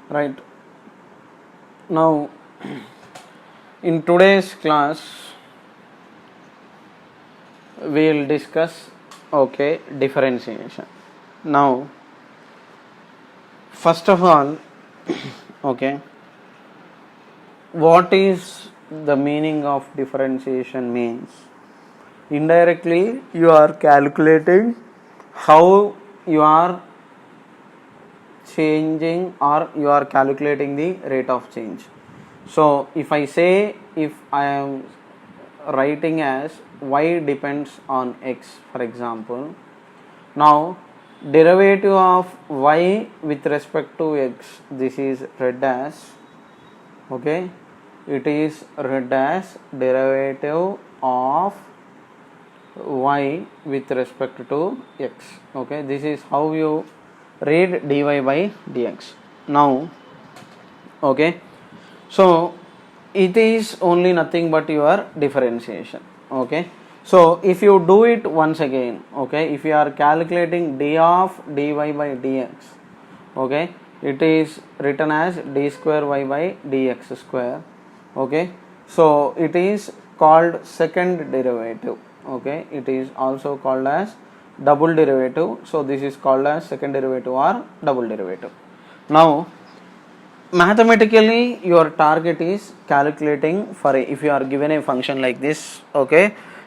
right? Now in today's class we will discuss differentiation. Now first of all, what is the meaning of differentiation means? Indirectly you are calculating how you are changing, or you are calculating the rate of change. So if I say, if I am writing as y depends on x, for example, now derivative of y with respect to x, this is read as it is read as derivative of y with respect to x. This is how you read dy by dx. Now so it is only nothing but your differentiation. So if you do it once again, if you are calculating d of dy by dx, it is written as d square y by dx square. So it is called second derivative. It is also called as double derivative. So this is called as second derivative or double derivative. Now mathematically your target is calculating for if you are given a function like this,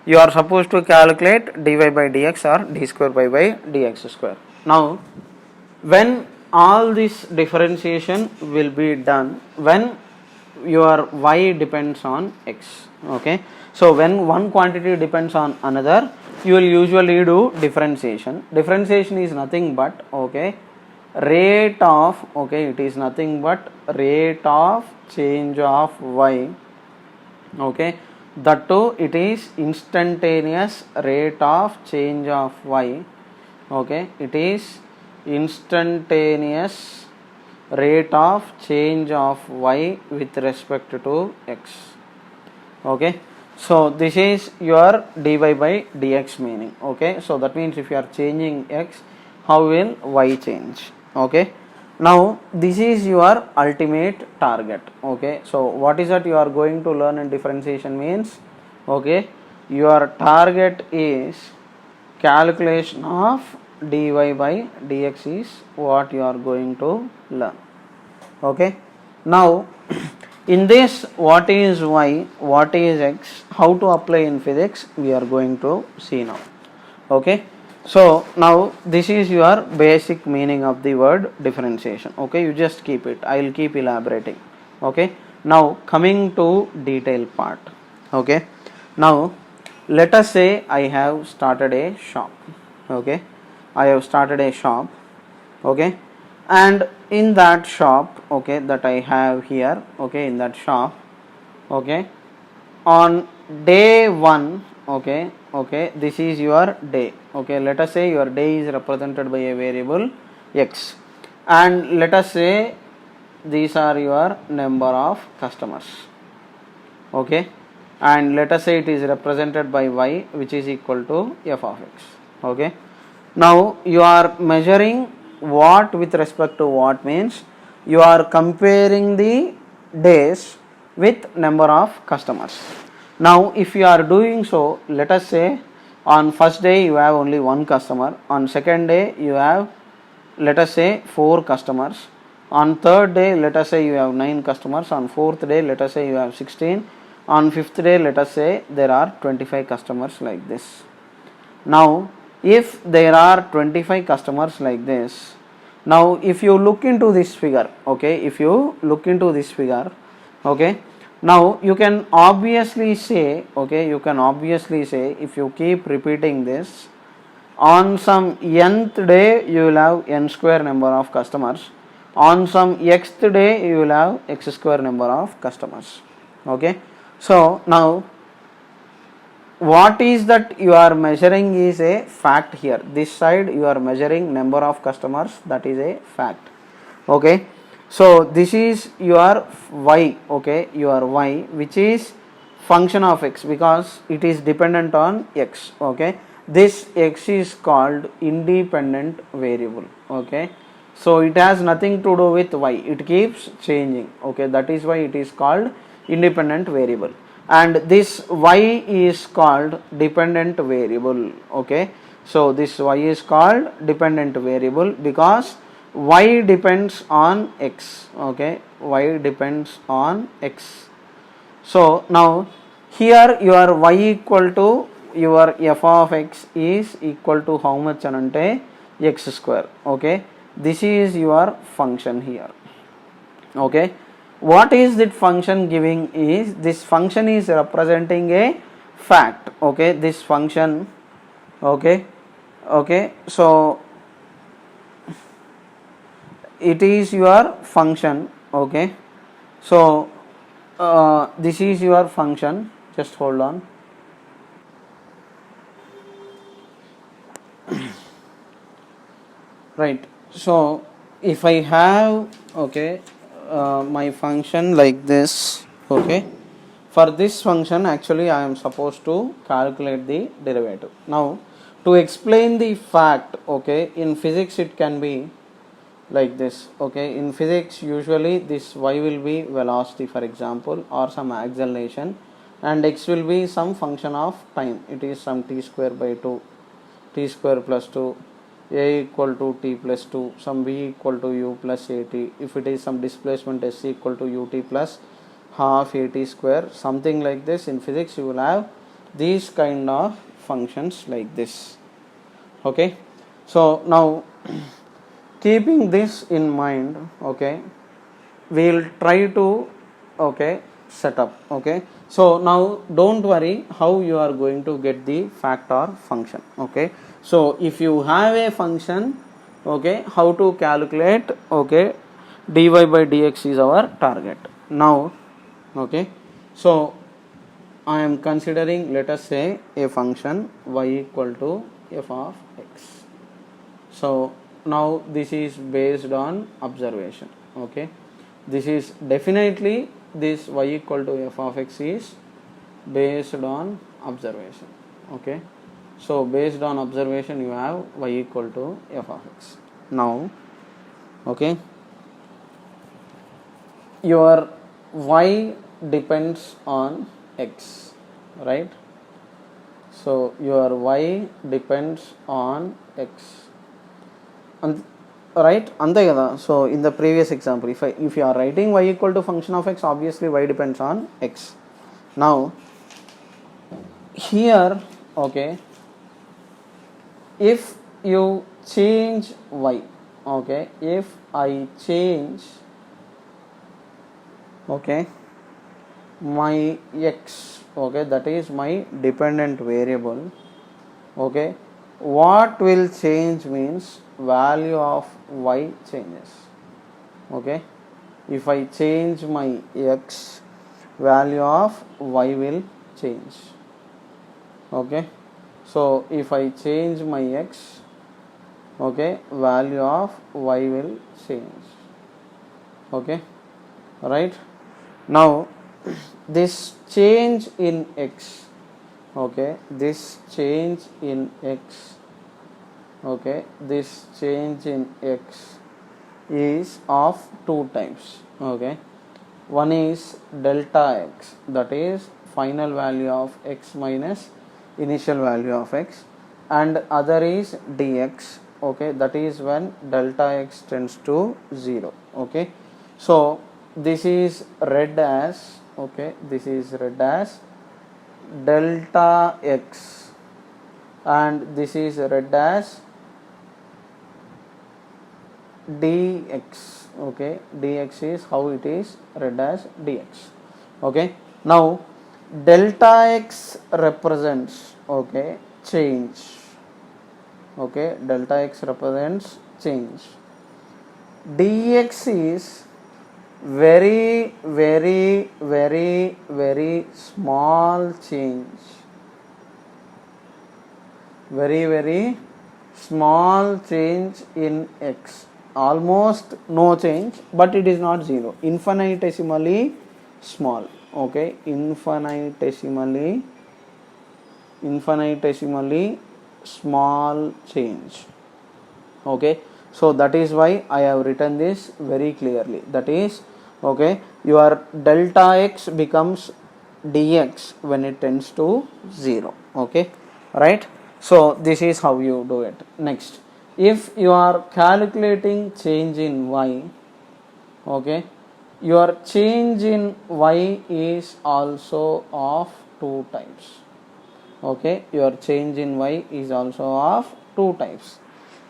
you are supposed to calculate dy by dx or d square y by dx square. Now when all this differentiation will be done when your y depends on x. So when one quantity depends on another, you will usually do differentiation. Differentiation is nothing but rate of it is nothing but rate of change of y. That too it is instantaneous rate of change of y. It is instantaneous rate of change of y with respect to x. So this is your dy by dx meaning. So that means if you are changing x, how will y change? Now this is your ultimate target. So what is that you are going to learn in differentiation means your target is calculation of dy by dx is what you are going to learn. Now in this, what is y, what is x, how to apply in physics, we are going to see now. So now this is your basic meaning of the word differentiation. You just keep it, I will keep elaborating. Now coming to detail part. Now let us say I have started a shop. I have started a shop. And in that shop that I have here, in that shop, on day 1, this is your day. Let us say your day is represented by a variable x, and let us say these are your number of customers. And let us say it is represented by y, which is equal to f of x. Now you are measuring what with respect to what means you are comparing the days with number of customers. Now if you are doing so, let us say on first day you have only one customer, on second day you have let us say 4 customers, on third day let us say you have 9 customers, on fourth day let us say you have 16, on fifth day let us say there are 25 customers like this. Now if there are 25 customers like this, now if you look into this figure, if you look into this figure, now you can obviously say, if you keep repeating this, on some nth day you will have n square number of customers, on some xth day you will have x square number of customers. So now what is that you are measuring is a fact here. This side you are measuring number of customers, that is a fact. So this is your y, your y, which is function of x because it is dependent on x. This x is called independent variable. So it has nothing to do with y, it keeps changing. Okay, that is why it is called independent variable, and this y is called dependent variable. Okay, so this y is called dependent variable because y depends on x. Okay, y depends on x. So now here your y equal to your f of x is equal to how much anante x square. Okay, this is your function here. Okay, what is that function giving is, this function is representing a fact. Okay, this function, okay, so it is your function. Okay, so this is your function, just hold on. Right, so if I have, okay, my function like this. Okay, for this function actually I am supposed to calculate the derivative. Now to explain the fact, okay, in physics it can be like this. Okay, in physics usually this y will be velocity, for example, or some acceleration, and x will be some function of time, it is some t square by 2, t square plus 2, a equal to t plus 2, some v equal to u plus at. If it is some displacement, s equal to ut plus half at square, something like this. In physics you will have these kind of functions like this. Okay, so now keeping this in mind, okay, we will try to, okay, set up. Okay, so now don't worry how you are going to get the fact or function. Okay, so if you have a function, okay, how to calculate, okay, dy by dx is our target. Now, okay, so I am considering, let us say, a function y equal to f of x. So now this is based on observation. Okay, this is definitely, this y equal to f of x is based on observation. Okay, so based on observation you have y equal to f of x. Now, okay, your y depends on x, right? So your y depends on x. Right, ante kada. So in the previous example, if you are writing y equal to function of x, obviously y depends on x. Now here, okay, if you change y, okay, if I change, okay, my x, okay, that is my dependent variable. Okay, what will change means value of y changes. Okay, if I change my x, value of y will change. Okay, so if I change my x, okay, value of y will change. Okay, right, now this change in x, okay, this change in x, okay, this change in x is of two types. Okay, one is delta x, that is final value of x minus initial value of x, and other is dx, okay, that is when delta x tends to 0. Okay, so this is read as, okay, this is read as delta x, and this is read as dx. Okay, dx is how it is read as dx. Okay, now delta x represents, okay, change. Okay, delta x represents change. Dx is very small change, very small change in x, almost no change, but it is not 0, infinitesimally small. Okay, infinitesimally small change. Okay, So that is why I have written this very clearly. That is, okay, your delta x becomes dx when it tends to 0. Okay, right? So this is how you do it. Next, if you are calculating change in y, okay, your change in y is also of two types. Okay, your change in y is also of two types.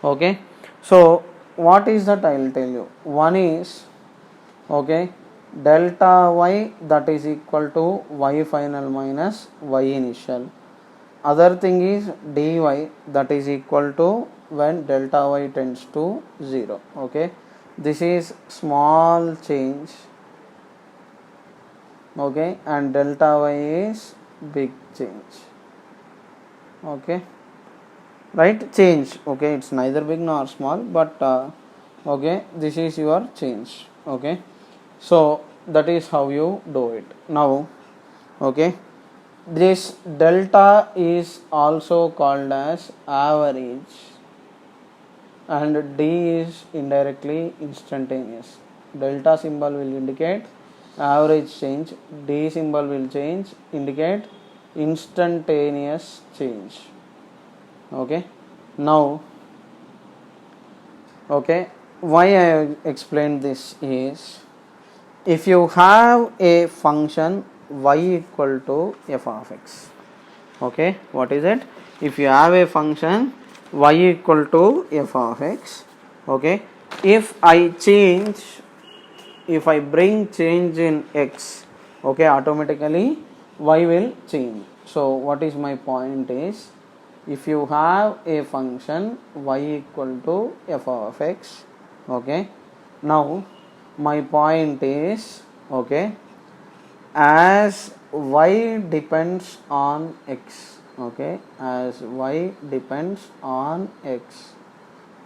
Okay, so what is that? I will tell you. One is, okay, delta y, that is equal to y final minus y initial. Other thing is dy, that is equal to when delta y tends to 0. Okay, this is small change, okay, and delta y is big change. Okay, right, change. Okay, it's neither big nor small, but okay, this is your change. Okay, so that is how you do it. Now, okay, this delta is also called as average, and d is indirectly instantaneous. Delta symbol will indicate average change, d symbol will indicate instantaneous change. Okay, now, okay, why I explained this is, if you have a function y equal to f of x, okay, what is it? If you have a function y equal to f of x, okay, if I bring change in x, okay, automatically y will change. So what is my point is, if you have a function y equal to f of x, okay, now my point is, okay, as y depends on x, okay, as y depends on x,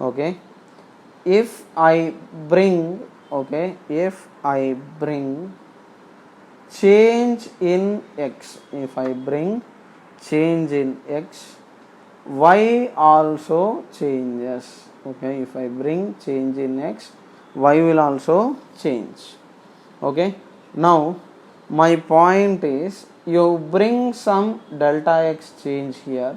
okay, if I bring, okay, if I bring change in x, if I bring change in x, y also changes. Okay, if I bring change in x, y will also change. Okay, now my point is, you bring some delta x change here,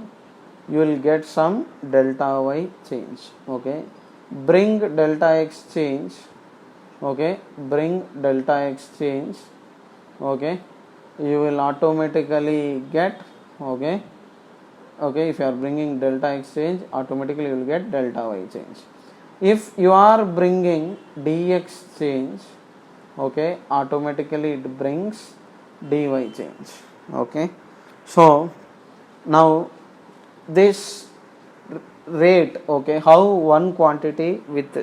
you will get some delta y change. Okay, bring delta x change, okay, bring delta x change, okay, you will automatically get, okay, okay, if you are bringing delta x change, automatically you will get delta y change. If you are bringing dx change, okay, automatically it brings dy change. Okay, so now this rate, okay, how one quantity with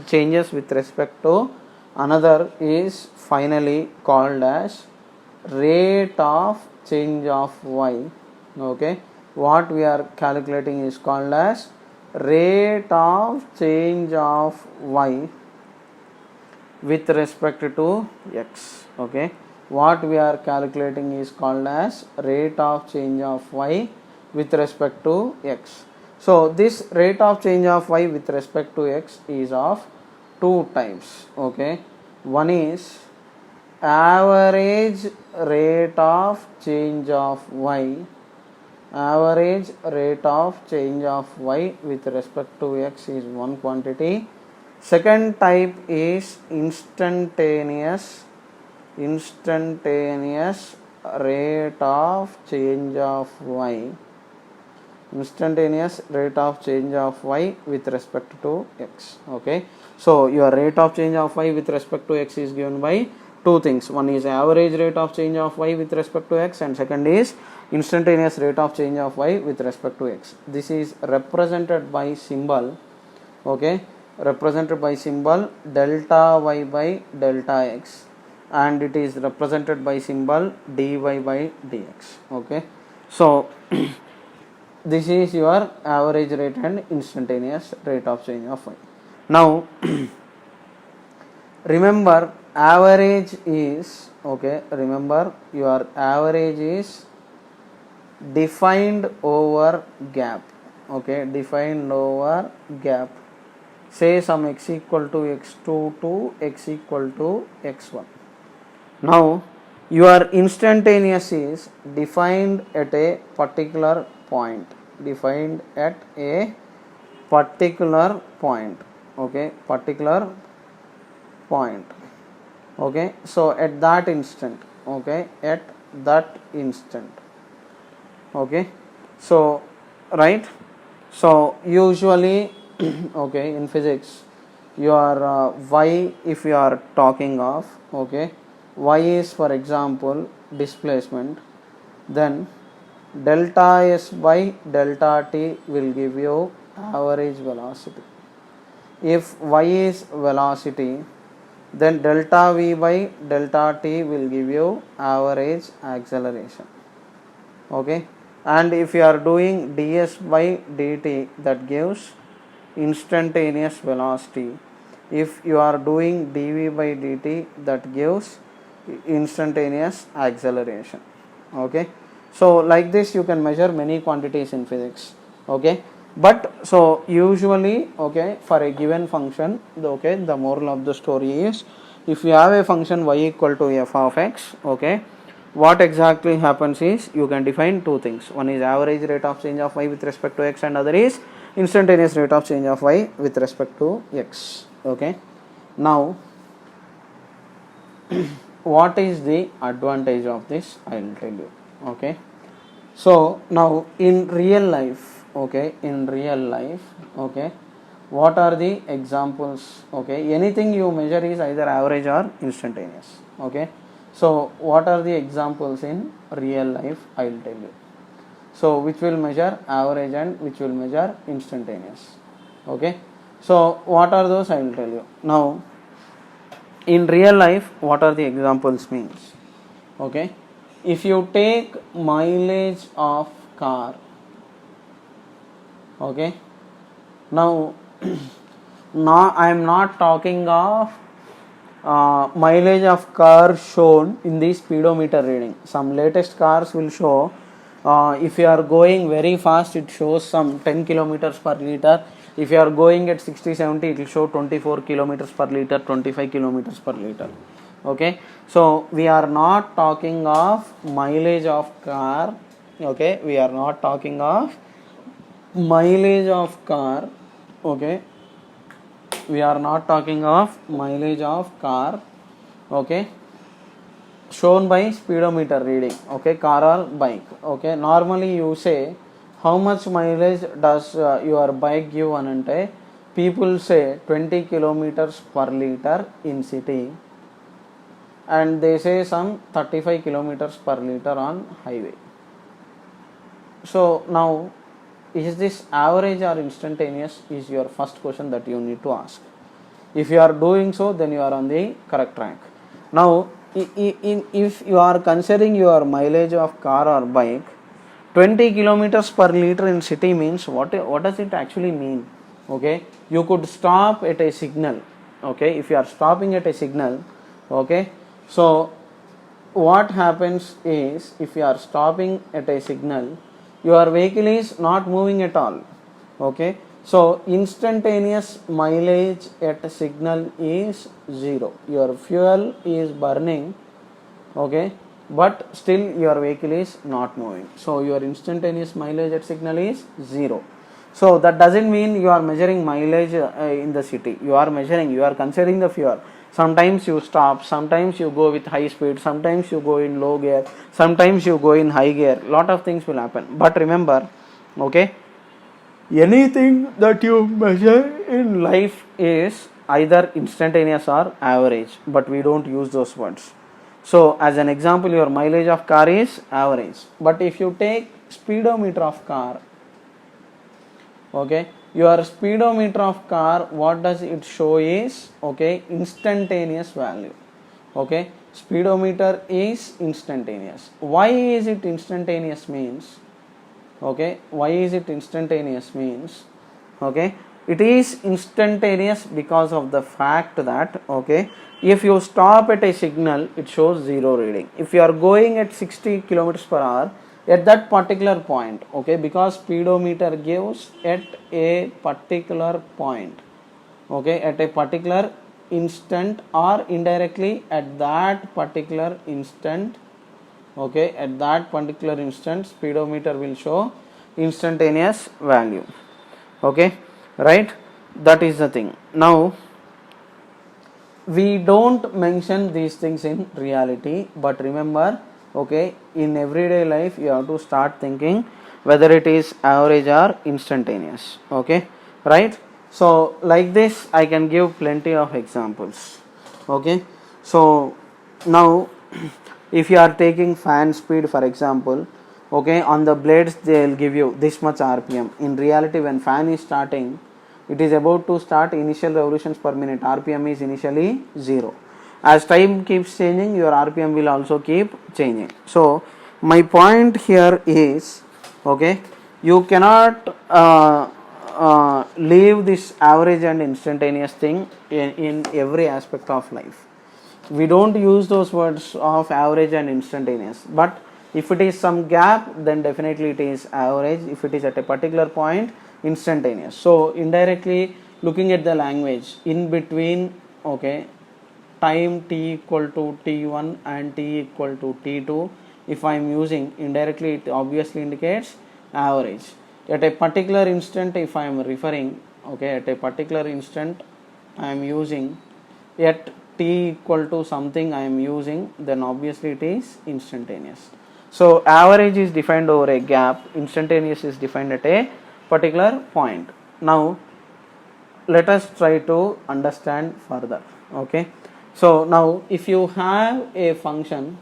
changes with respect to another is finally called as rate of change of y. Okay, what we are calculating is called as rate of change of y with respect to x. Okay, what we are calculating is called as rate of change of y with respect to x. So this rate of change of y with respect to x is of two types. Okay, one is average rate of change of y, average rate of change of y with respect to x is one quantity. Second type is instantaneous rate of change of y, instantaneous rate of change of y with respect to x. Okay, so your rate of change of y with respect to x is given by two things. One is average rate of change of y with respect to x, and second is instantaneous rate of change of y with respect to x. This is represented by symbol, okay, represented by symbol delta y by delta x, and it is represented by symbol dy by dx. Okay, so this is your average rate and instantaneous rate of change of y. Now remember, average is, okay, remember your average is defined over gap. Okay, defined over gap. say some x equal to x2 to x equal to x1. Now your instantaneous is defined at a particular point, defined at a particular point, okay, particular point, okay. So at that instant, okay, at that instant, okay. So right, so usually okay, in physics your y, if you are talking of, okay, y is for example displacement, then delta s by delta t will give you average velocity. If y is velocity, then delta v by delta t will give you average acceleration, okay. And if you are doing ds by dt, that gives instantaneous velocity. If you are doing dv by dt, that gives instantaneous acceleration, okay. So like this you can measure many quantities in physics, okay. But so usually, okay, for a given function, okay, the moral of the story is, if you have a function y equal to f of x, okay, what exactly happens is you can define two things. One is average rate of change of y with respect to x, and other is instantaneous rate of change of y with respect to x, okay. Now what is the advantage of this, I will tell you, okay. So now in real life, okay, in real life, okay, what are the examples, okay, anything you measure is either average or instantaneous, okay. So what are the examples in real life, I will tell you. So which will measure average and which will measure instantaneous, okay. So what are those, I will tell you. Now in real life, what are the examples means, okay. If you take mileage of car, okay, now now I am not talking of mileage of car shown in the speedometer reading. Some latest cars will show, if you are going very fast, it shows some 10 kilometers per liter. If you are going at 60-70, it will show 24 kilometers per liter, 25 kilometers per liter, okay. So we are not talking of mileage of car, okay, we are not talking of mileage of car, okay, we are not talking of mileage of car, okay, shown by speedometer reading, okay, car or bike, okay. Normally you say how much mileage does your bike give anante, people say 20 kilometers per liter in city, and they say some 35 kilometers per liter on highway. So now, is this average or instantaneous, is your first question that you need to ask. If you are doing so, then you are on the correct track. Now if you are considering your mileage of car or bike, 20 kilometers per liter in city means what does it actually mean, okay. You could stop at a signal, okay. If you are stopping at a signal, okay, so what happens is, if you are stopping at a signal, your vehicle is not moving at all, okay. So instantaneous mileage at a signal is 0. Your fuel is burning, okay, but still your vehicle is not moving. So your instantaneous mileage at signal is 0. So that doesn't mean you are measuring mileage in the city. You are considering the fuel. Sometimes you stop, sometimes you go with high speed, sometimes you go in low gear, sometimes you go in high gear. Lot of things will happen. But remember, okay, anything that you measure in life is either instantaneous or average, but we don't use those words. So as an example, your mileage of car is average, but if you take speedometer of car, okay, your speedometer of car, what does it show is, okay, instantaneous value, okay. Speedometer is instantaneous. Why is it instantaneous means, okay, why is it instantaneous means, okay, it is instantaneous because of the fact that, okay, if you stop at a signal, it shows 0 reading. If you are going at 60 kilometers per hour at that particular point, okay, because speedometer gives at a particular point, okay, at a particular instant or indirectly at that particular instant, okay, at that particular instant speedometer will show instantaneous value, okay, right. That is the thing. Now we don't mention these things in reality, but remember, okay, in everyday life you have to start thinking whether it is average or instantaneous, okay, right. So like this I can give plenty of examples, okay. So now if you are taking fan speed for example, okay, on the blades they will give you this much rpm. In reality when fan is starting, it is about to start, initial revolutions per minute, rpm is initially 0. As time keeps changing, your rpm will also keep changing. So my point here is, okay, you cannot leave this average and instantaneous thing in every aspect of life. We don't use those words of average and instantaneous, but if it is some gap, then definitely it is average. If it is at a particular point, instantaneous. So indirectly looking at the language in between, okay, time t equal to t1 and t equal to t2, if I am using indirectly, it obviously indicates average. At a particular instant, if I am referring, okay, at a particular instant I am using, at t equal to something I am using, then obviously it is instantaneous. So average is defined over a gap, instantaneous is defined at a particular point. Now let us try to understand further, okay. So now if you have a function,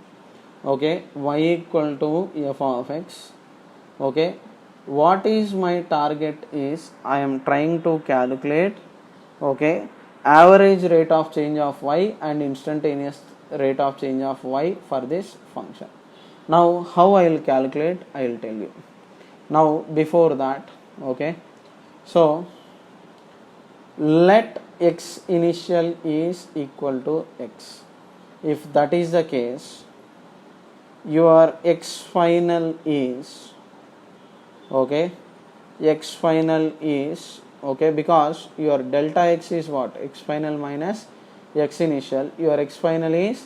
okay, y equal to f of x, okay, what is my target is I am trying to calculate, okay, average rate of change of y and instantaneous rate of change of y for this function. Now how I will calculate, I will tell you. Now before that, okay, so let x initial is equal to x. If that is the case, your x final is, okay, x final is, okay, because your delta x is what, x final minus x initial, your x final is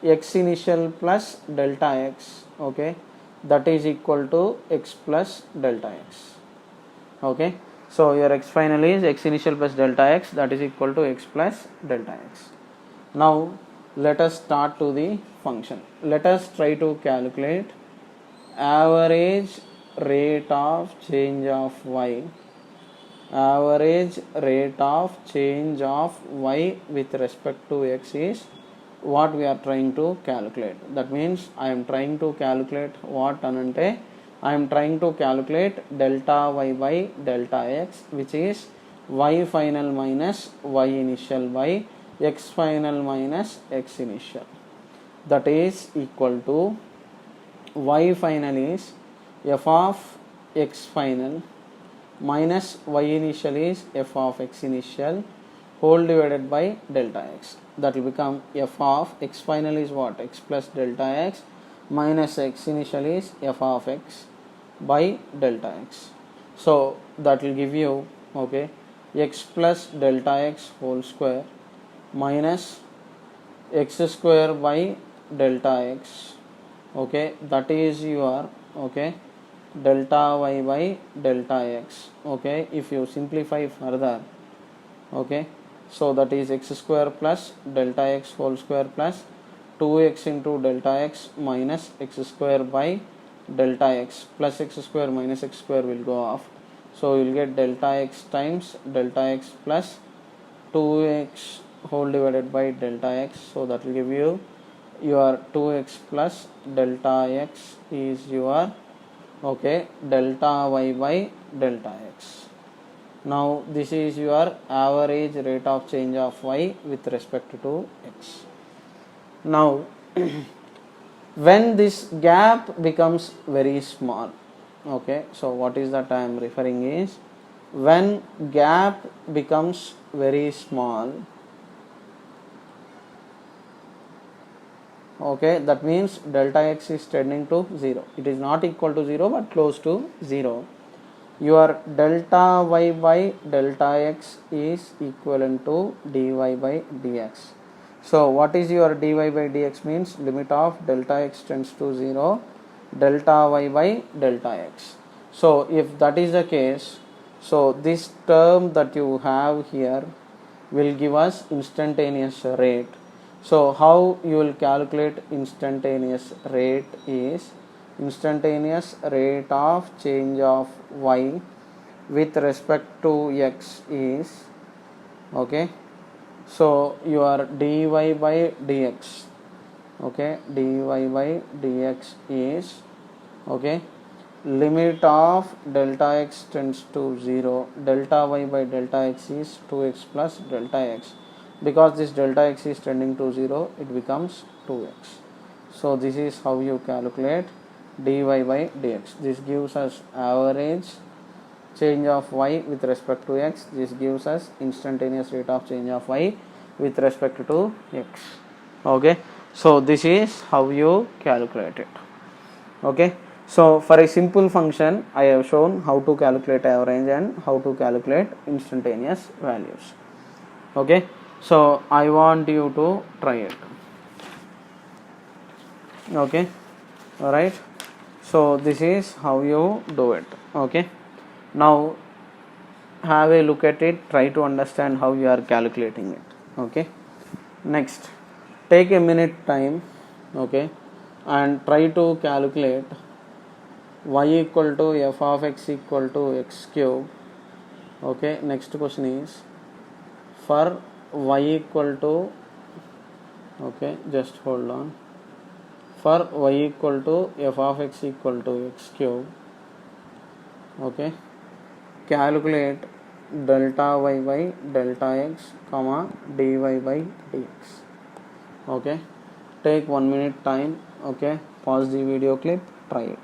x initial plus delta x, okay, that is equal to x plus delta x, okay. So your x final is x initial plus delta x, that is equal to x plus delta x. Now let us start to the function. Let us try to calculate average rate of change of y, average rate of change of y with respect to x is what we are trying to calculate. That means I am trying to calculate what anante, I am trying to calculate delta y by delta x, which is y final minus y initial by x final minus x initial, that is equal to y final is f of x final minus y initial is f of x initial whole divided by delta x. That will become f of x final is what, x plus delta x minus x initial is f of x by delta x. So that will give you, okay, x plus delta x whole square minus x square by delta x, okay, that is your, okay, delta y by delta x, okay. If you simplify further, okay, so that is x square plus delta x whole square plus 2x into delta x minus x square by delta x plus x square minus x square will go off, so you will get delta x times delta x plus 2x whole divided by delta x. So that will give you your 2x plus delta x is your, okay, delta y by delta x. Now this is your average rate of change of y with respect to x. Now when this gap becomes very small, okay, so what is that I am referring is, when gap becomes very small, okay, that means delta x is tending to 0, it is not equal to 0 but close to 0. your delta y by delta x is equivalent to dy by dx. So what is your dy by dx means limit of delta x tends to 0 delta y by delta x. So if that is the case, so this term that you have here will give us instantaneous rate. So how you will calculate instantaneous rate is instantaneous rate of change of y with respect to x is, okay, so your dy by dx, okay, dy by dx is, okay, limit of delta x tends to 0 delta y by delta x is 2x plus delta x. Because this delta x is tending to 0, it becomes 2x. So this is how you calculate dy by dx. This gives us average change of y with respect to x. This gives us instantaneous rate of change of y with respect to x. Okay, so this is how you calculate it. Okay, so for a simple function I have shown how to calculate average and how to calculate instantaneous values. Okay, so I want you to try it. Okay, all right, so this is how you do it. Okay, now have a look at it, try to understand how you are calculating it. Okay, next take a minute time, okay, and try to calculate y equal to f of x equal to x cube. Okay, next question is for y equal to, okay, just hold on, for y equal to f of x equal to x cube, okay, calculate delta y by delta x comma dy by dx. Okay, take 1 minute time, okay, pause the video clip, try it.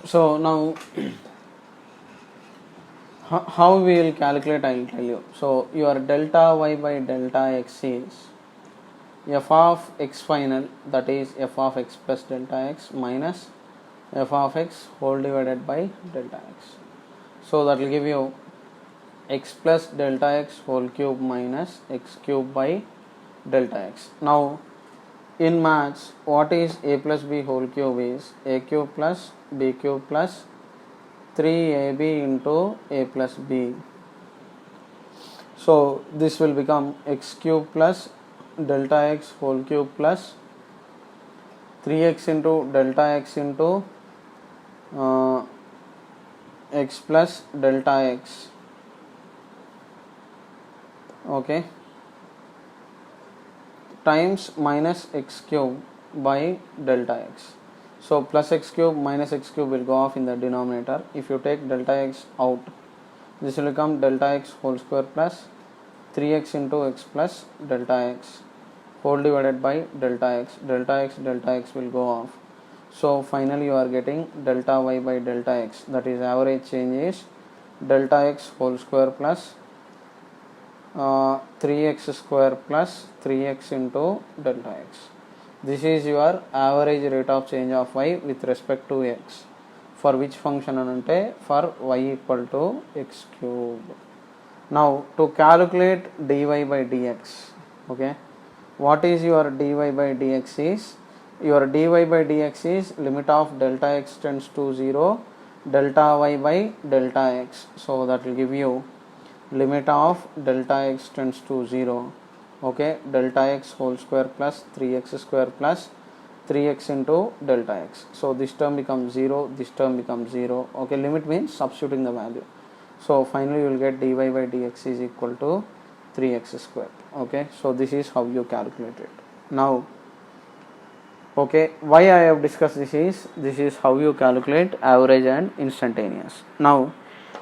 So now how we will calculate, I will tell you. So your delta y by delta x is f of x final, that is f of x plus delta x minus f of x whole divided by delta x. So that will give you x plus delta x whole cube minus x cube by delta x. Now in maths, what is a plus b whole cube is a cube plus b cube plus 3ab into a plus b. So this will become x cube plus delta x whole cube plus 3x into delta x into x plus delta x, okay, times minus x cube by delta x. So plus x cube minus x cube will go off in the denominator. If you take delta x out, this will become delta x whole square plus 3x into x plus delta x whole divided by delta x. Delta x will go off. So finally you are getting delta y by delta x, that is average change is delta x whole square plus 3x square plus 3x into delta x. This is your average rate of change of y with respect to x. For which function anante? For y equal to x cube. Now to calculate dy by dx, okay, what is your dy by dx is, your dy by dx is limit of delta x tends to 0 delta y by delta x. So that will give you limit of delta x tends to 0, okay, delta x whole square plus 3x square plus 3x into delta x. So this term becomes 0, this term becomes 0, okay, limit means substituting the value. So finally you will get dy by dx is equal to 3x square, okay. So this is how you calculate it. Now, okay, why I have discussed this is how you calculate average and instantaneous. Now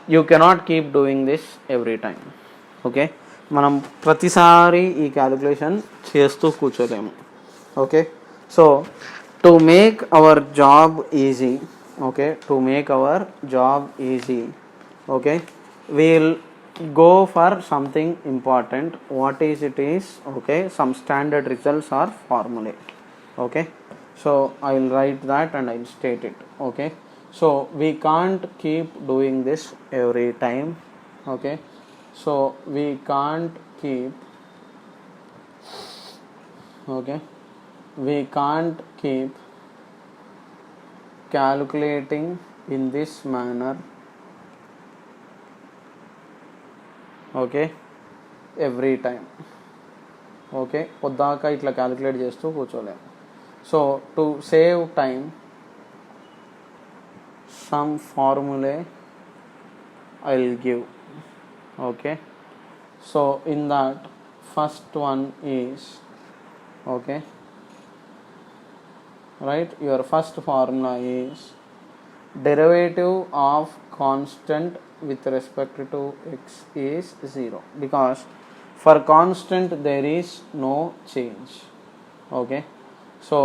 you cannot keep doing this every time, okay. మనం ప్రతిసారి ఈ calculation చేస్తూ కూర్చోలేము, okay. So to make our job easy, okay, to make our job easy, okay, we'll go for something important. What is it is, okay, some standard results or formulae, okay. So I will write that and I will state it, okay. So we can't keep doing this every time, okay. So we can't keep, okay, we can't keep calculating in this manner, okay, every time, okay. పొద్దాక ఇట్లా calculate చేస్తూ కూర్చోలేము. So to save time some formulae I will give, okay. So in that first one is, okay, right, your first formula is derivative of constant with respect to x is 0, because for constant there is no change, okay. So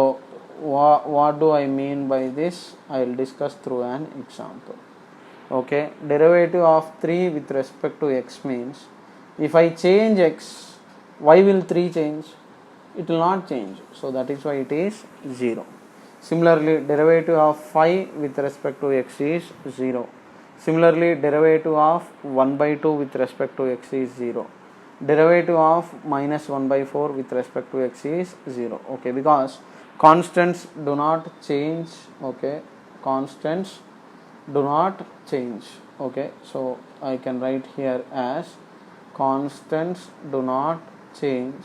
what do I mean by this? I will discuss through an example, okay. Derivative of 3 with respect to x means if I change x, why will 3 change? It will not change, so that is why it is 0. Similarly, derivative of 5 with respect to x is 0. Similarly, derivative of 1 by 2 with respect to x is 0. Derivative of minus 1 by 4 with respect to x is 0, okay, because constants do not change, okay, constants do not change, okay. So I can write here as constants do not change,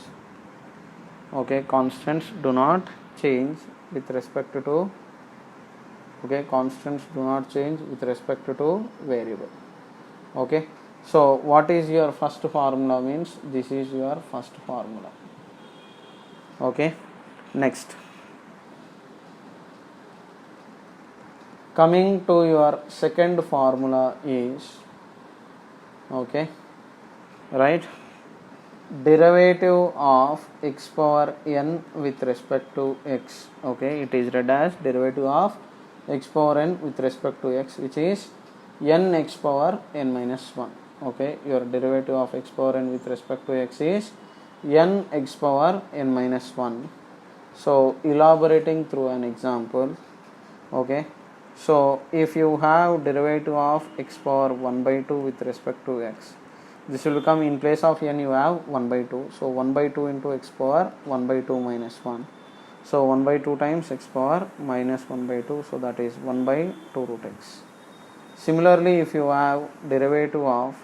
okay, constants do not change with respect to, okay, constants do not change with respect to variable, okay. So what is your first formula means this is your first formula, okay. Next, coming to your second formula is, okay, right, derivative of x power n with respect to x, okay, it is read as derivative of x power n with respect to x, which is n x power n minus 1, okay. Your derivative of x power n with respect to x is n x power n minus 1. So elaborating through an example, okay. So if you have derivative of x power 1 by 2 with respect to x, this will become, in place of n you have 1 by 2, so 1 by 2 into x power 1 by 2 minus 1, so 1 by 2 times x power minus 1 by 2, so that is 1 by 2 root x. Similarly, if you have derivative of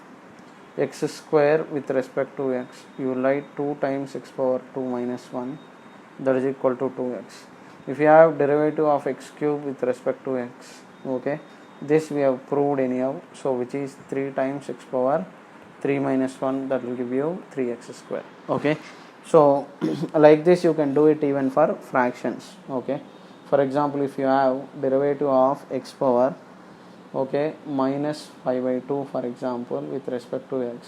x square with respect to x, you will write 2 times x power 2 minus 1, that is equal to 2x. If you have derivative of x cube with respect to x, okay, this we have proved anyhow, so which is 3 times x power 3 minus 1, that will give you 3x square, okay. So like this you can do it even for fractions, okay. For example, if you have derivative of x power, okay, minus 5 by 2 for example with respect to x,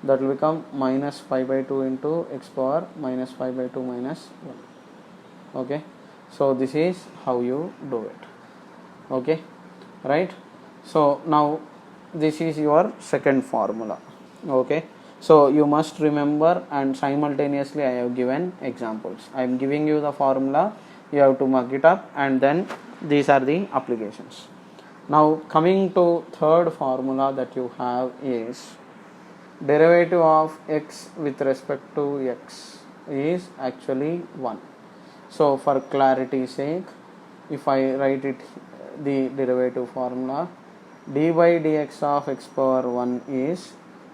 that will become minus 5 by 2 into x power minus 5 by 2 minus 1, okay. So this is how you do it, okay, right. So now this is your second formula, okay. So you must remember, and simultaneously I have given examples. I am giving you the formula, you have to mug it up, and then these are the applications. Now coming to third formula that you have is derivative of x with respect to x is actually 1. So for clarity's sake, if I write it the derivative formula, dy dx of x power 1 is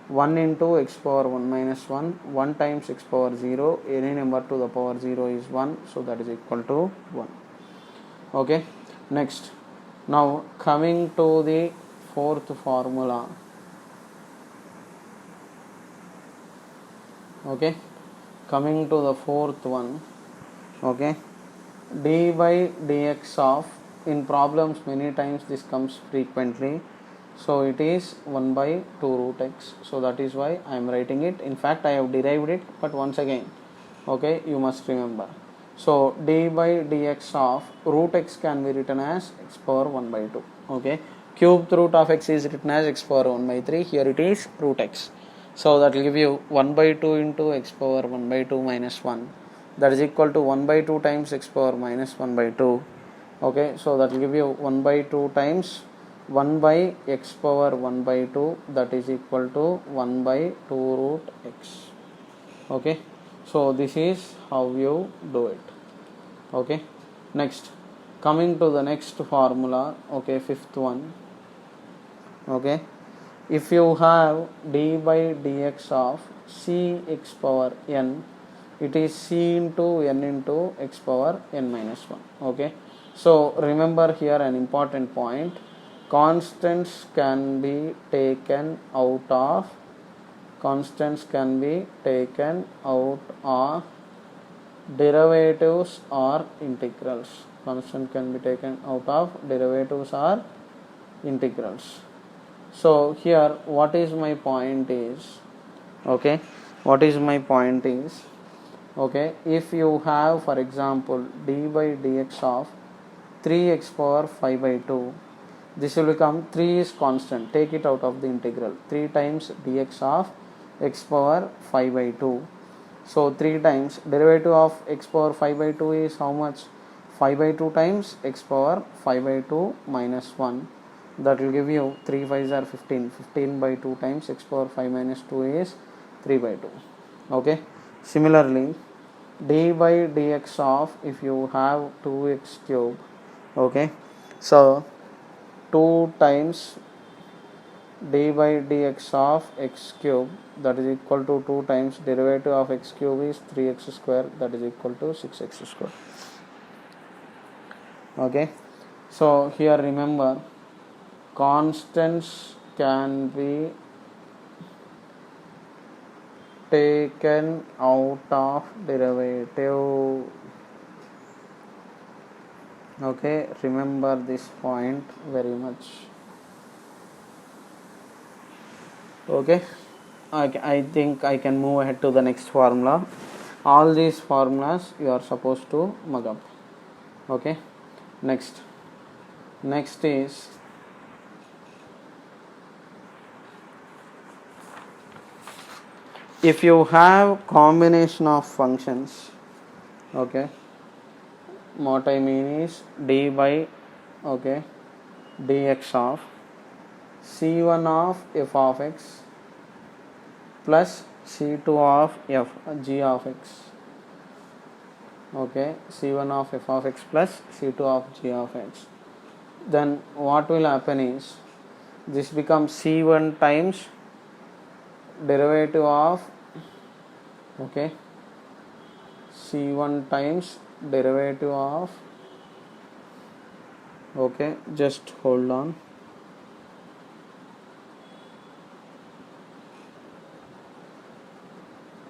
1 into x power 1 minus 1, 1 times x power 0, any number to the power 0 is 1, so that is equal to 1. Okay, next, now coming to the fourth formula. Okay, coming to the fourth one. Okay, dy dx of, in problems many times this comes frequently, so it is 1 by 2 root x, so that is why I am writing it. In fact I have derived it, but once again, okay, you must remember. So dy dx of root x can be written as x power 1 by 2. Okay, cubed root of x is written as x power 1 by 3, here it is root x, so that will give you 1 by 2 into x power 1 by 2 minus 1, that is equal to 1 by 2 times x power minus 1 by 2. Okay, so that will give you 1 by 2 times 1 by x power 1 by 2, that is equal to 1 by 2 root x. Okay, so this is how you do it. Okay, next, coming to the next formula. Okay, fifth one. Okay, if you have d by dx of c x power n, it is c into n into x power n minus 1. Okay, so remember here an important point, constants can be taken out of derivatives or integrals. Constant can be taken out of derivatives or integrals. So here what is my point is, okay, okay, if you have, for example, d by dx of 3x power 5 by 2, this will become 3 is constant, take it out of the integral, 3 times dx of x power 5 by 2. So 3 times derivative of x power 5 by 2 is how much? 5 by 2 times x power 5 by 2 minus 1, that will give you 3 5s are 15, 15 by 2 times x power 5 minus 2 is 3 by 2. Okay, similarly d by dx of, if you have 2x cube, okay, so 2 times d by dx of x cube, that is equal to 2 times derivative of x cube is 3x square, that is equal to 6x square. Okay, so here remember, constants can be taken out of derivative. Okay, remember this point very much. Okay, I think I can move ahead to the next formula. All these formulas you are supposed to mug up. Okay, next is if you have combination of functions. Okay, what I mean is d by, okay, dx of c1 of f of x plus c2 of f g of x. Okay, c1 of f of x plus c2 of g of x. Then what will happen is this becomes c1 times derivative of, okay, c1 times derivative of, okay, just hold on,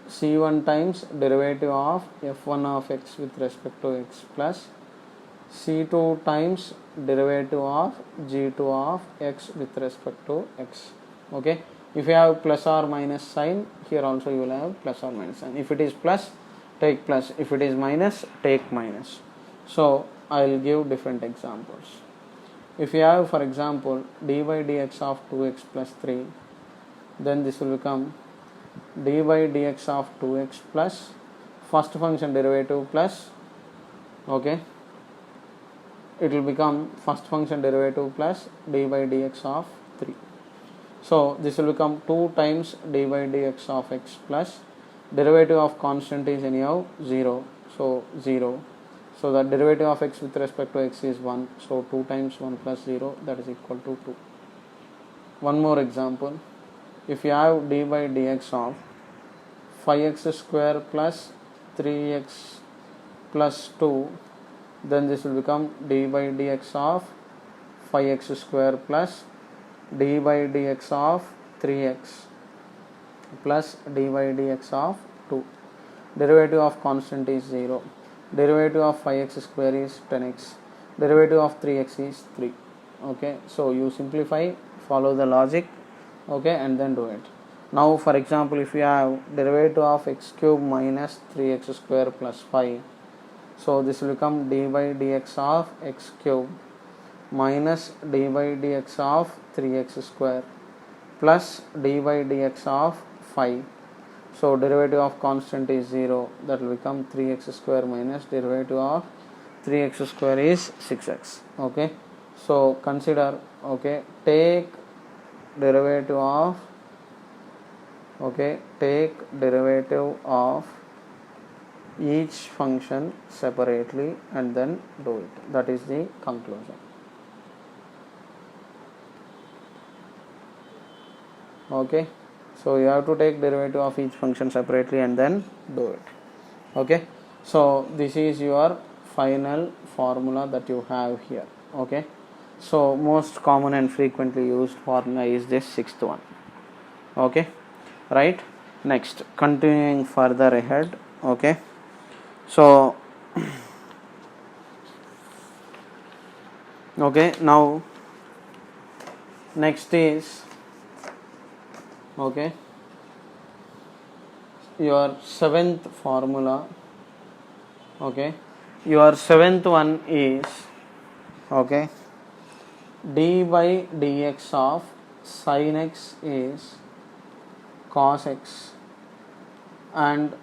c1 times derivative of f1 of x with respect to x plus c2 times derivative of g2 of x with respect to x. Okay, if you have plus or minus sign, here also you will have plus or minus sign. If it is plus, take plus, if it is minus, take minus. So I will give different examples. If you have, for example, d by dx of 2x plus 3, then this will become d by dx of 2x plus first function derivative plus, okay, it will become first function derivative plus d by dx of 3. So this will become 2 times d by dx of x plus derivative of constant is anyhow 0, so 0. So the derivative of x with respect to x is 1, so 2 times 1 plus 0, that is equal to 2. One more example, if you have d by dx of 5x square plus 3x plus 2, then this will become d by dx of 5x square plus d by dx of 3x plus d by dx of 2. Derivative of constant is 0. Derivative of 5x square is 10x. Derivative of 3x is 3. Okay, so you simplify, follow the logic, okay, and then do it. Now for example, if you have derivative of x cube minus 3x square plus 5, so this will become d by dx of x cube minus d by dx of 3x square plus d by dx of 5. So derivative of constant is 0, that will become 3x square minus derivative of 3x square is 6x. Okay, so consider, okay, take derivative of, okay, take derivative of each function separately and then do it. That is the conclusion. Okay, so you have to take derivative of each function separately and then do it. Okay, so this is your final formula that you have here. Okay, so most common and frequently used formula is this sixth one. Okay, right, next continuing further ahead. Okay, so okay, now next is, okay, your seventh formula. Okay, your seventh one is, okay, d by dx of sin x is cos x, and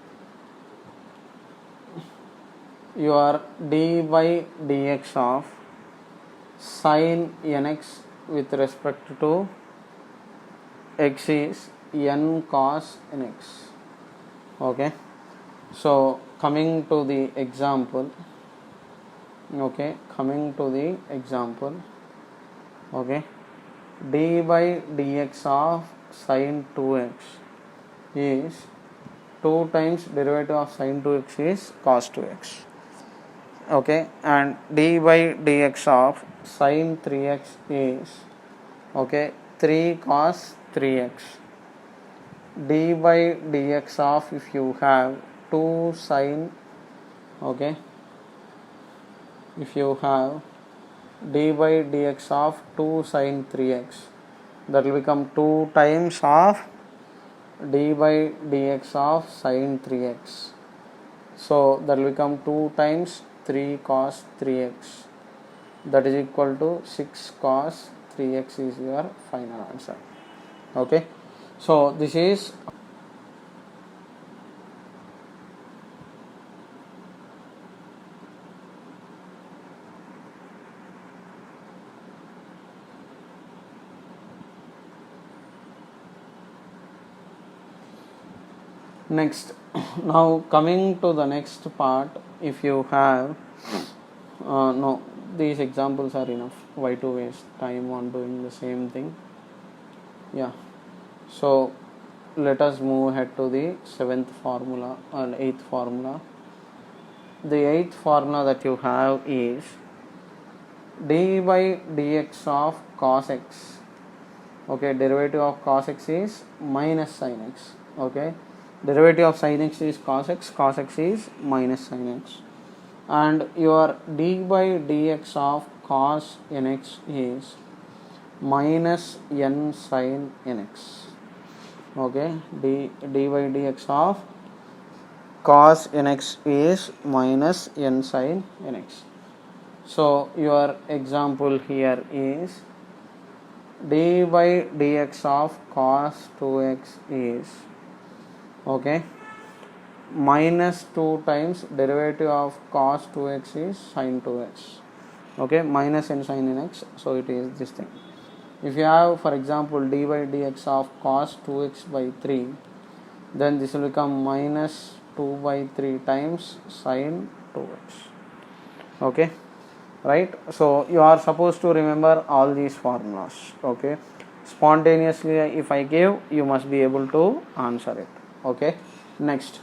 your d by dx of sin nx with respect to x is n cos nx. Okay, so coming to the example, okay, coming to the example, okay, d by dx of sin 2x is 2 times derivative of sin 2x is cos 2x. Okay, and d by dx of sin 3x is, okay, 3 cos 3x. d by dx of, if you have 2 sin, okay, if you have d by dx of 2 sin 3x, that will become 2 times of d by dx of sin 3x. So that will become 2 times 3 cos 3x, that is equal to 6 cos 3x is your final answer. Okay, so this is next. Now coming to the next part, if you have no, these examples are enough. Why to waste time on doing the same thing? Yeah, so let us move ahead to the seventh formula or eighth formula. The eighth formula that you have is d by dx of cos x. Okay, derivative of cos x is minus sin x. Okay, derivative of sin x is cos x is minus sin x, and your d by dx of cos nx is minus n sin nx. Okay, d by dx of cos nx is minus n sin nx. So your example here is d by dx of cos 2x is Okay, minus 2 times derivative of cos 2x is sin 2x. Okay, minus and sin in x, so it is this thing. If you have, for example, dy dx of cos 2x by 3, then this will become minus 2 by 3 times sin 2x. Okay, right? So you are supposed to remember all these formulas. Okay, spontaneously if I give, you must be able to answer it. Okay, next,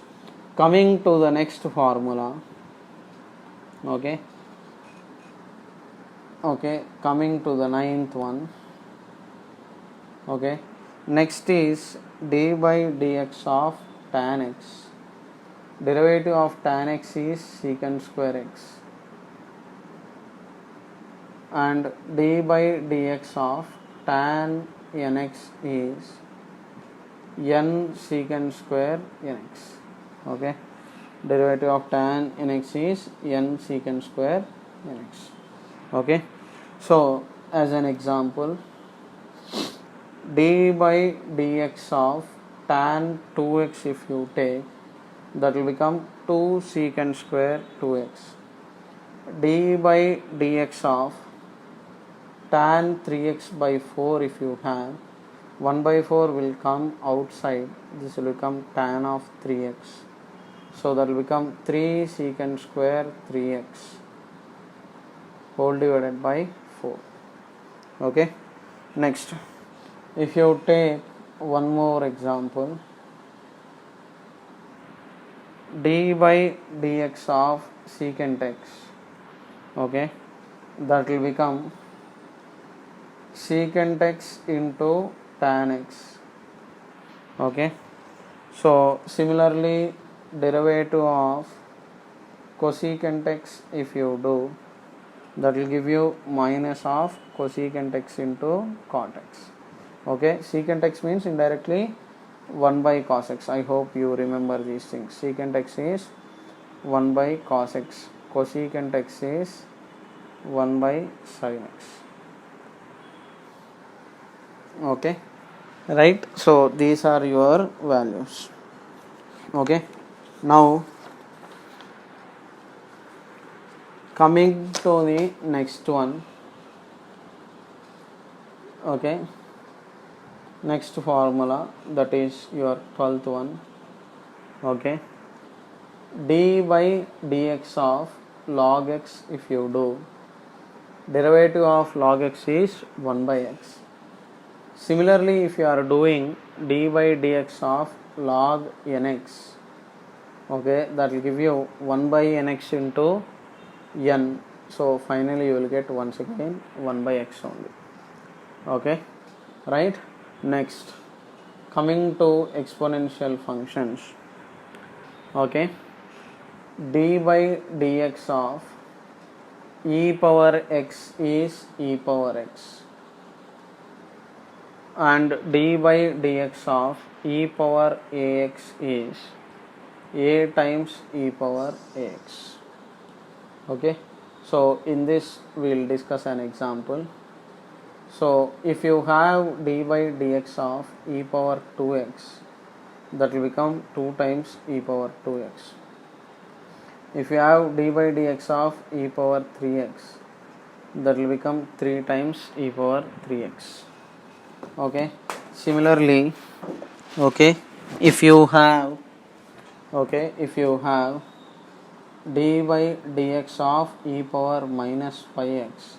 coming to the next formula. Okay, coming to the ninth one. Okay, next is d by dx of tan x. Derivative of tan x is secant square x, and d by dx of tan nx is n secant square nx. Okay, derivative of tan nx is n secant square nx. Okay, so as an example, d by dx of tan 2x if you take, that will become 2 secant square 2x. d by dx of tan 3x by 4 if you have, 1 by 4 will come outside, this will become tan of 3x. So that will become 3 secant square 3x whole divided by 4. Okay, next, if you take one more example, d by dx of secant x, okay, that will become secant x into tan x. Okay, so similarly, derivative of cosecant x if you do, that will give you minus of cosecant x into cot x. Okay, secant x means indirectly 1 by cos x. I hope you remember these things. Secant x is 1 by cos x, cosecant x is 1 by sin x. Okay, right? So these are your values. Okay, now coming to the next one. Okay, next formula, that is your 12th one. Okay, d by dx of log x if you do, derivative of log x is 1 by x. Similarly, if you are doing d by dx of log nx, okay, that will give you 1 by nx into n. So finally you will get once again 1 by x only. Okay, right? Next, coming to exponential functions. Okay, d by dx of e power x is e power x, and d by dx of e power ax is a times e power ax. Okay, so in this we will discuss an example. So if you have d by dx of e power 2x, that will become 2 times e power 2x. If you have d by dx of e power 3x, that will become 3 times e power 3x. Okay, similarly, okay, if you have d by dx of e power minus 5x,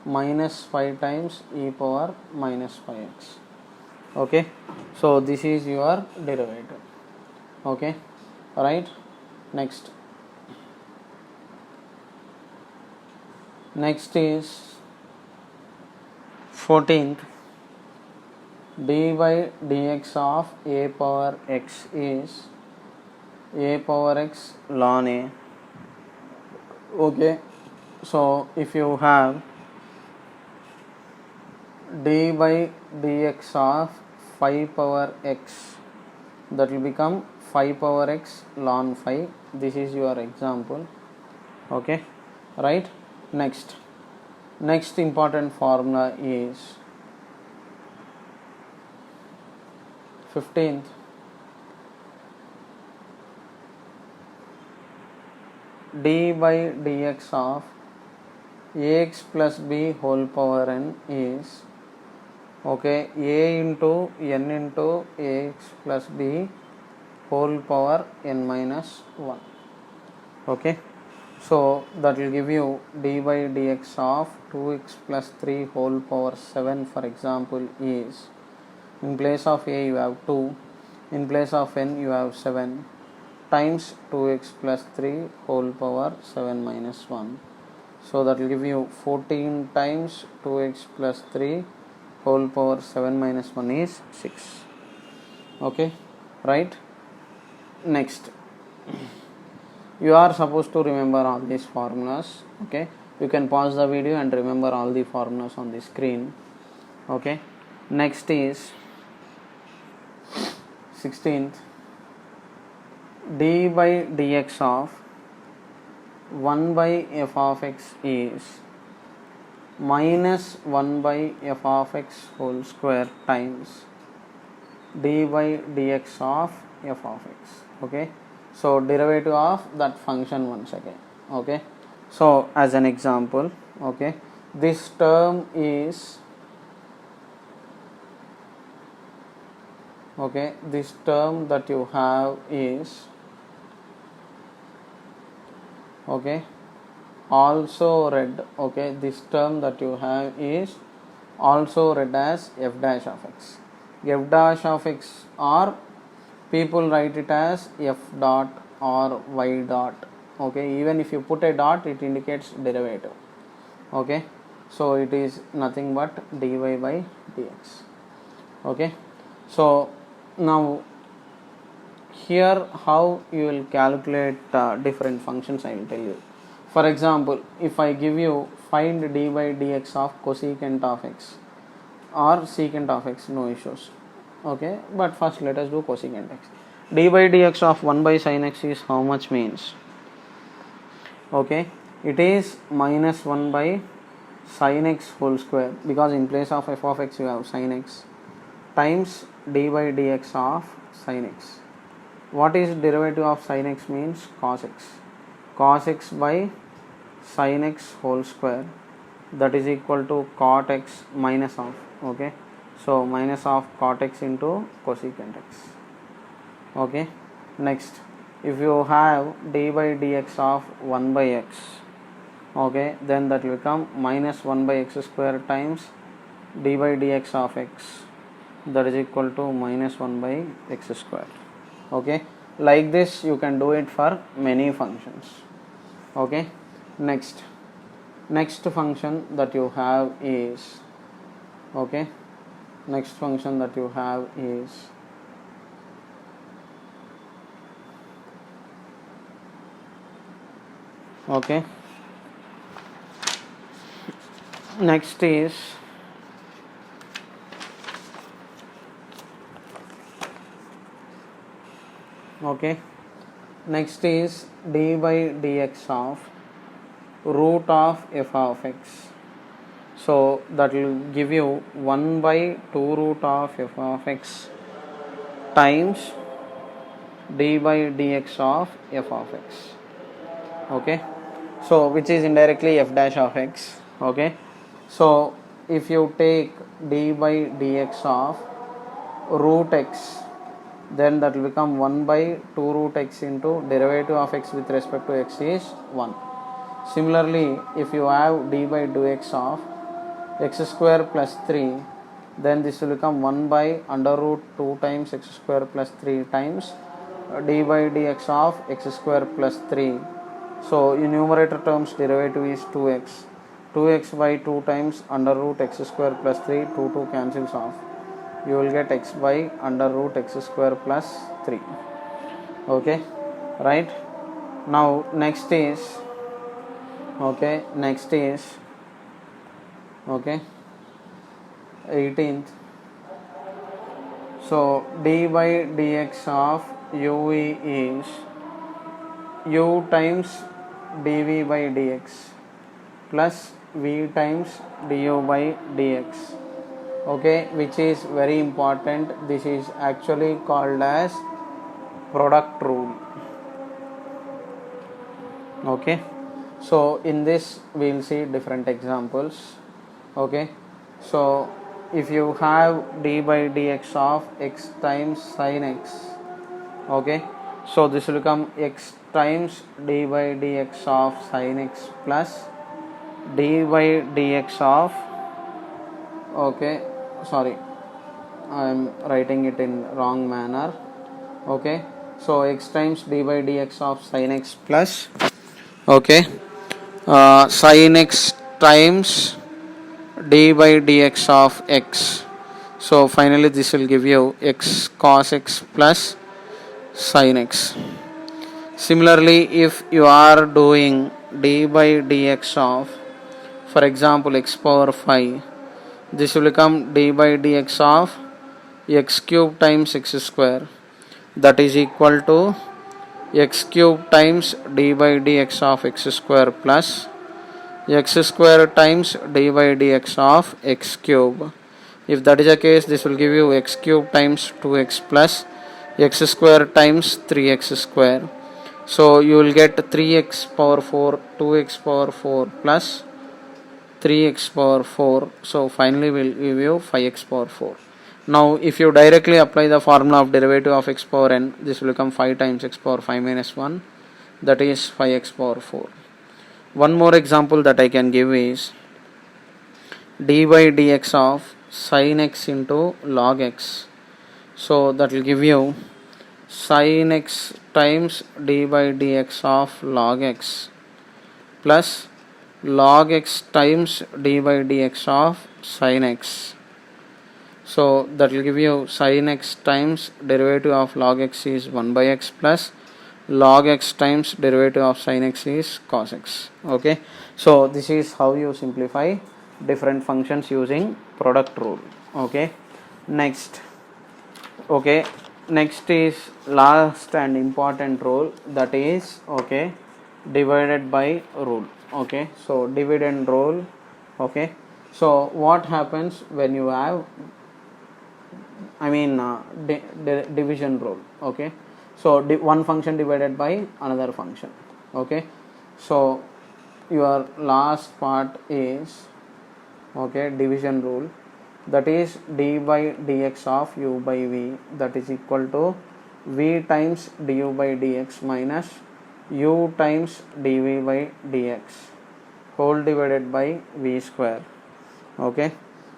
minus 5 times e power minus 5x. Okay, so this is your derivative. Okay, right? Next is 14th, d by dx of a power x is a power x ln a. Okay, so if you have d by dx of 5 power x, that will become 5 power x ln 5. This is your example. Okay, right? Next important formula is 15th, d by dx of ax plus b whole power n is okay a into n into ax plus b whole power n minus 1. Okay, so that will give you d by dx of 2x plus 3 whole power 7, for example, is in place of a you have 2, in place of n you have 7 times 2x plus 3 whole power 7 minus 1. So that will give you 14 times 2x plus 3 whole power 7 minus 1 is 6. Okay, right? Next, you are supposed to remember all these formulas. Okay, you can pause the video and remember all the formulas on the screen. Okay, next is 16th, d by dx of 1 by f of x is minus 1 by f of x whole square times d by dx of f of x. Okay, so derivative of that function once again. Okay, so as an example, okay, this term is okay, this term that you have is okay also read, okay, this term that you have is also read as f dash of x. F dash of x, or people write it as f dot or y dot. Okay, even if you put a dot, it indicates derivative. Okay, so it is nothing but dy by dx. Okay, so now here how you will calculate different functions, I will tell you. For example, if I give you find d by dx of cosecant of x or secant of x, no issues. Okay, but first let us do cosecant x. D by dx of 1 by sin x is how much means? Okay, it is minus 1 by sin x whole square, because in place of f of x you have sin x, times d by dx of sin x. What is derivative of sin x means? Cos x. Cos x by sin x whole square, that is equal to cot x minus of, okay, so minus of cot x into cosecant x. Okay, next, if you have d by dx of 1 by x, okay, then that will become minus 1 by x square times d by dx of x, that is equal to minus 1 by x square. Okay, like this you can do it for many functions. Okay, next function that you have is, okay, next function that you have is okay, next is okay, next is d by dx of root of f of x. So that will give you 1 by 2 root of f of x times d by dx of f of x. Okay, so which is indirectly f dash of x. Okay, so if you take d by dx of root x, then that will become 1 by 2 root x into derivative of x with respect to x is 1. Similarly, if you have d by dx of x square plus 3, then this will become 1 by under root 2 times x square plus 3 times d by dx of x square plus 3. So in numerator terms derivative is 2x. 2x by 2 times under root x square plus 3, 2 cancels off. You will get x by under root x square plus 3. Okay, right? Now next is okay, 18th. So d by dx of uv is u times dv by dx plus v times du by dx. Okay, which is very important. This is actually called as product rule. Okay, so in this we will see different examples. Okay, so if you have d by dx of x times sin x, okay, so this will become x times d by dx of sin x plus d by dx of, okay, sorry, I am writing it in wrong manner. Okay, so x times d by dx of sin x plus, okay, sin x times d by dx of x. So finally this will give you x cos x plus sin x. Similarly, if you are doing d by dx of, for example, x power 5, this will become d by dx of x cube times x square, that is equal to x cube times d by dx of x square plus x square times d by dx of x cube. If that is the case, this will give you x cube times 2x plus x square times 3x square. So you will get 3x power 4, 2x power 4 plus 3x power 4. So finally we will give you 5x power 4. Now if you directly apply the formula of derivative of x power n, this will become 5 times x power 5 minus 1, that is 5x power 4. One more example that I can give is d by dx of sin x into log x. So that will give you sin x times d by dx of log x plus log x times d by dx of sin x. So that will give you sin x times derivative of log x is 1 by x plus log x times derivative of sin x is cos x. Okay, so this is how you simplify different functions using product rule. Okay, next is last and important rule, that is, okay, divided by rule. Okay, so dividend rule. Okay, so what happens when you have, division rule. Okay, so one function divided by another function. Okay, so your last part is, okay, division rule, that is d by dx of u by v, that is equal to v times du by dx minus u times dv by dx whole divided by v square. Okay,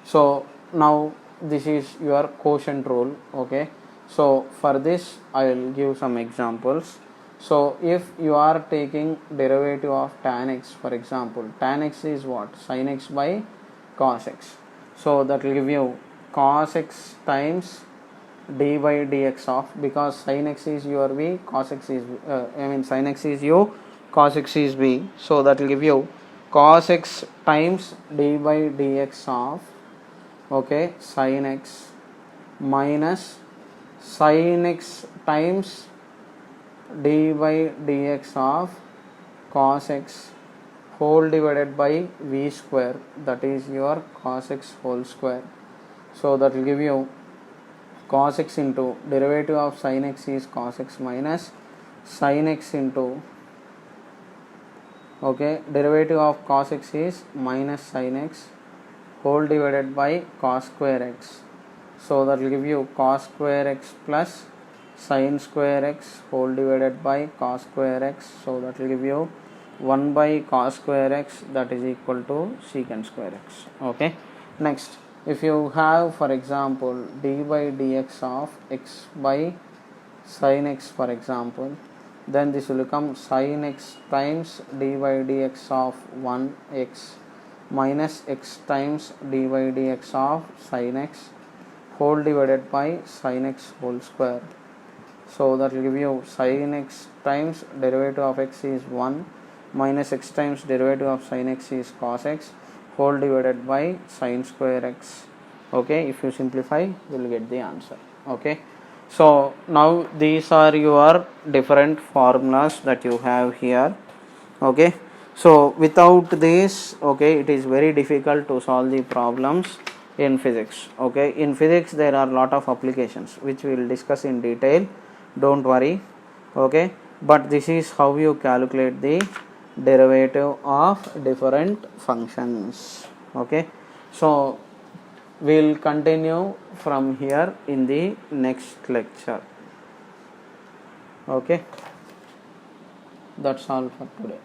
so now this is your quotient rule. Okay, so for this I will give some examples. So if you are taking derivative of tan x, for example, tan x is what, sin x by cos x, so that will give you cos x times d by dx of, because sin x is your v, cos x is sin x is u, cos x is v, so that will give you cos x times d by dx of, okay, sin x minus sin x times d by dx of cos x whole divided by v square, that is your cos x whole square. So that will give you cos x into derivative of sin x is cos x minus sin x into, okay, derivative of cos x is minus sin x whole divided by cos square x. So that will give you cos square x plus sin square x whole divided by cos square x. So that will give you 1 by cos square x, that is equal to secant square x. Okay, next, if you have, for example, d by dx of x by sin x, for example, then this will become sin x times d by dx of 1x minus x times d by dx of sin x whole divided by sin x whole square. So that will give you sin x times derivative of x is 1 minus x times derivative of sin x is cos x whole divided by sin square x. Okay, if you simplify you will get the answer. Okay, so now these are your different formulas that you have here. Okay, so without this, okay, it is very difficult to solve the problems in physics. Okay, in physics there are lot of applications which we will discuss in detail, don't worry. Okay, but this is how you calculate the derivative of different functions. Okay, so we'll continue from here in the next lecture. Okay, that's all for today.